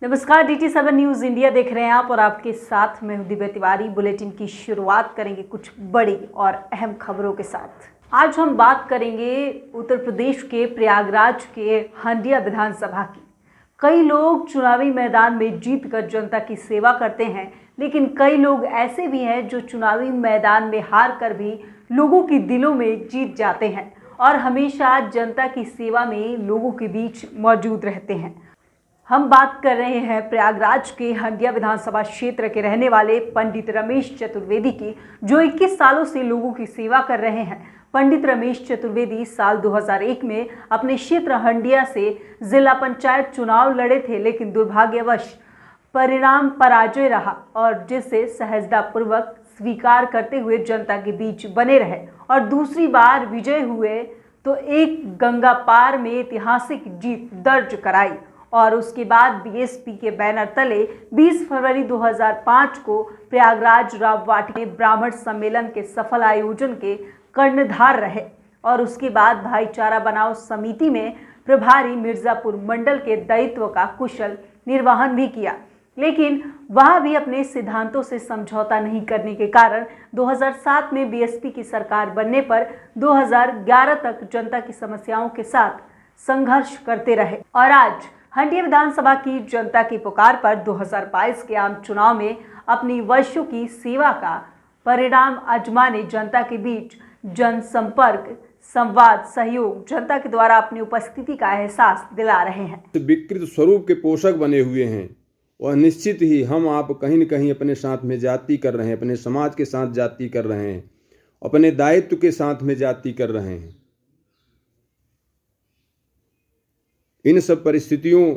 नमस्कार, DT7 news India देख रहे हैं आप और आपके साथ मैं हूं दिव्या तिवारी। बुलेटिन की शुरुआत करेंगे कुछ बड़ी और अहम खबरों के साथ। आज हम बात करेंगे उत्तर प्रदेश के प्रयागराज के हंडिया विधानसभा की। कई लोग चुनावी मैदान में जीत कर जनता की सेवा करते हैं, लेकिन कई लोग ऐसे भी हैं जो चुनावी मैदान में हार कर भी लोगों के दिलों में जीत जाते हैं और हमेशा जनता की सेवा में लोगों के बीच मौजूद रहते हैं। हम बात कर रहे हैं प्रयागराज के हंडिया विधानसभा क्षेत्र के रहने वाले पंडित रमेश चतुर्वेदी की, जो 21 सालों से लोगों की सेवा कर रहे हैं। पंडित रमेश चतुर्वेदी साल 2001 में अपने क्षेत्र हंडिया से जिला पंचायत चुनाव लड़े थे, लेकिन दुर्भाग्यवश परिणाम पराजय रहा और जिसे सहजतापूर्वक स्वीकार करते हुए जनता के बीच बने रहे और दूसरी बार विजय हुए तो एक गंगा पार में ऐतिहासिक जीत दर्ज कराई और उसके बाद बीएसपी के बैनर तले 20 फरवरी 2005 को प्रयागराज राववाटी में ब्राह्मण सम्मेलन के सफल आयोजन के कर्णधार रहे और उसके बाद भाईचारा बनाओ समिति में प्रभारी मिर्जापुर मंडल के दायित्व का कुशल निर्वहन भी किया, लेकिन वह भी अपने सिद्धांतों से समझौता नहीं करने के कारण 2007 में बीएसपी की सरकार बनने पर 2011 तक जनता की समस्याओं के साथ संघर्ष करते रहे और आज हंडिया विधानसभा की जनता की पुकार पर 2022 के आम चुनाव में अपनी वर्षों की सेवा का परिणाम आजमाने जनता के बीच जनसंपर्क, संवाद, सहयोग, जनता के द्वारा अपनी उपस्थिति का एहसास दिला रहे हैं। विकृत स्वरूप के पोषक बने हुए हैं, वह निश्चित ही हम आप कहीं न कहीं अपने साथ में जाति कर रहे हैं, अपने समाज के साथ जाति कर रहे हैं, अपने दायित्व के साथ में जाति कर रहे हैं। इन सब परिस्थितियों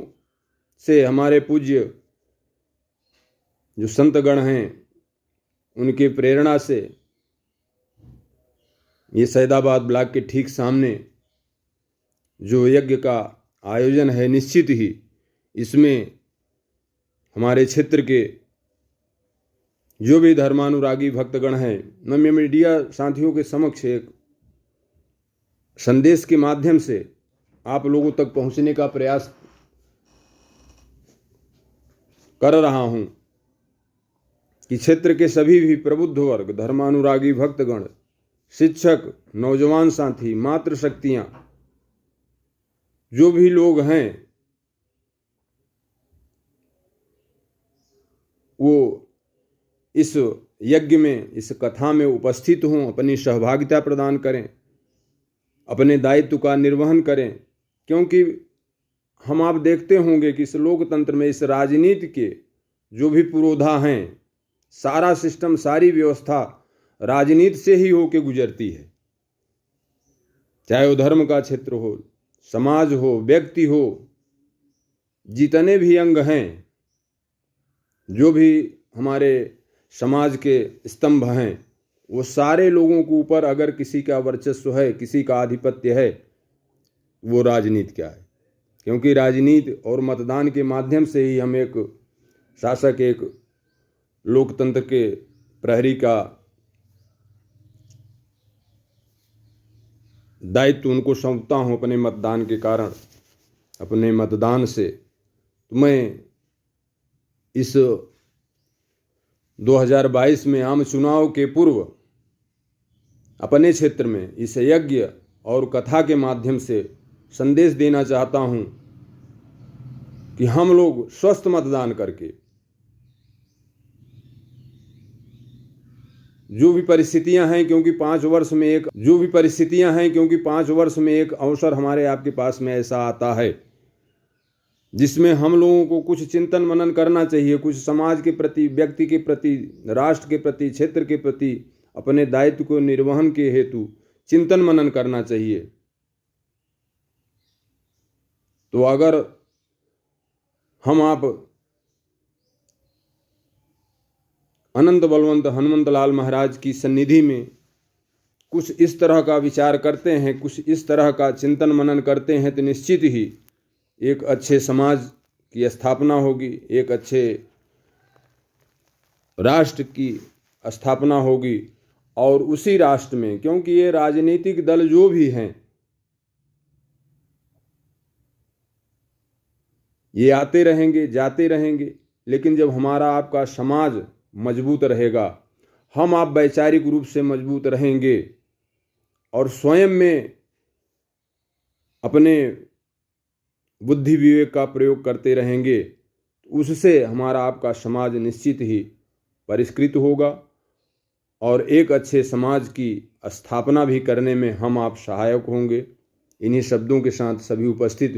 से हमारे पूज्य जो संतगण हैं, उनकी प्रेरणा से ये सैदाबाद ब्लॉक के ठीक सामने जो यज्ञ का आयोजन है, निश्चित ही इसमें हमारे क्षेत्र के जो भी धर्मानुरागी भक्तगण हैं, मैं मीडिया साथियों के समक्ष एक संदेश के माध्यम से आप लोगों तक पहुंचने का प्रयास कर रहा हूं कि क्षेत्र के सभी भी प्रबुद्ध वर्ग, धर्मानुरागी भक्तगण, शिक्षक, नौजवान साथी, मातृशक्तियां, जो भी लोग हैं वो इस यज्ञ में, इस कथा में उपस्थित हों, अपनी सहभागिता प्रदान करें, अपने दायित्व का निर्वहन करें, क्योंकि हम आप देखते होंगे कि इस लोकतंत्र में, इस राजनीति के जो भी पुरोधा हैं, सारा सिस्टम, सारी व्यवस्था राजनीति से ही होके गुजरती है। चाहे वो धर्म का क्षेत्र हो, समाज हो, व्यक्ति हो, जितने भी अंग हैं, जो भी हमारे समाज के स्तंभ हैं, वो सारे लोगों के ऊपर अगर किसी का वर्चस्व है, किसी का आधिपत्य है, वो राजनीति क्या है। क्योंकि राजनीति और मतदान के माध्यम से ही हम एक शासक, एक लोकतंत्र के प्रहरी का दायित्व उनको सौंपता हूँ अपने मतदान के कारण, अपने मतदान से। तो मैं इस 2022 में आम चुनाव के पूर्व अपने क्षेत्र में इस यज्ञ और कथा के माध्यम से संदेश देना चाहता हूं कि हम लोग स्वस्थ मतदान करके जो भी परिस्थितियां हैं, क्योंकि 5 वर्ष में एक अवसर हमारे आपके पास में ऐसा आता है जिसमें हम लोगों को कुछ चिंतन मनन करना चाहिए, कुछ समाज के प्रति, व्यक्ति के प्रति, राष्ट्र के प्रति, क्षेत्र के प्रति अपने दायित्व को निर्वहन के हेतु चिंतन मनन करना चाहिए। तो अगर हम आप अनंत बलवंत हनुमंत लाल महाराज की सन्निधि में कुछ इस तरह का विचार करते हैं, कुछ इस तरह का चिंतन मनन करते हैं, तो निश्चित ही एक अच्छे समाज की स्थापना होगी, एक अच्छे राष्ट्र की स्थापना होगी। और उसी राष्ट्र में, क्योंकि ये राजनीतिक दल जो भी हैं, ये आते रहेंगे, जाते रहेंगे, लेकिन जब हमारा आपका समाज मजबूत रहेगा, हम आप वैचारिक रूप से मजबूत रहेंगे और स्वयं में अपने बुद्धि विवेक का प्रयोग करते रहेंगे, उससे हमारा आपका समाज निश्चित ही परिष्कृत होगा और एक अच्छे समाज की स्थापना भी करने में हम आप सहायक होंगे। इन्हीं शब्दों के साथ सभी उपस्थित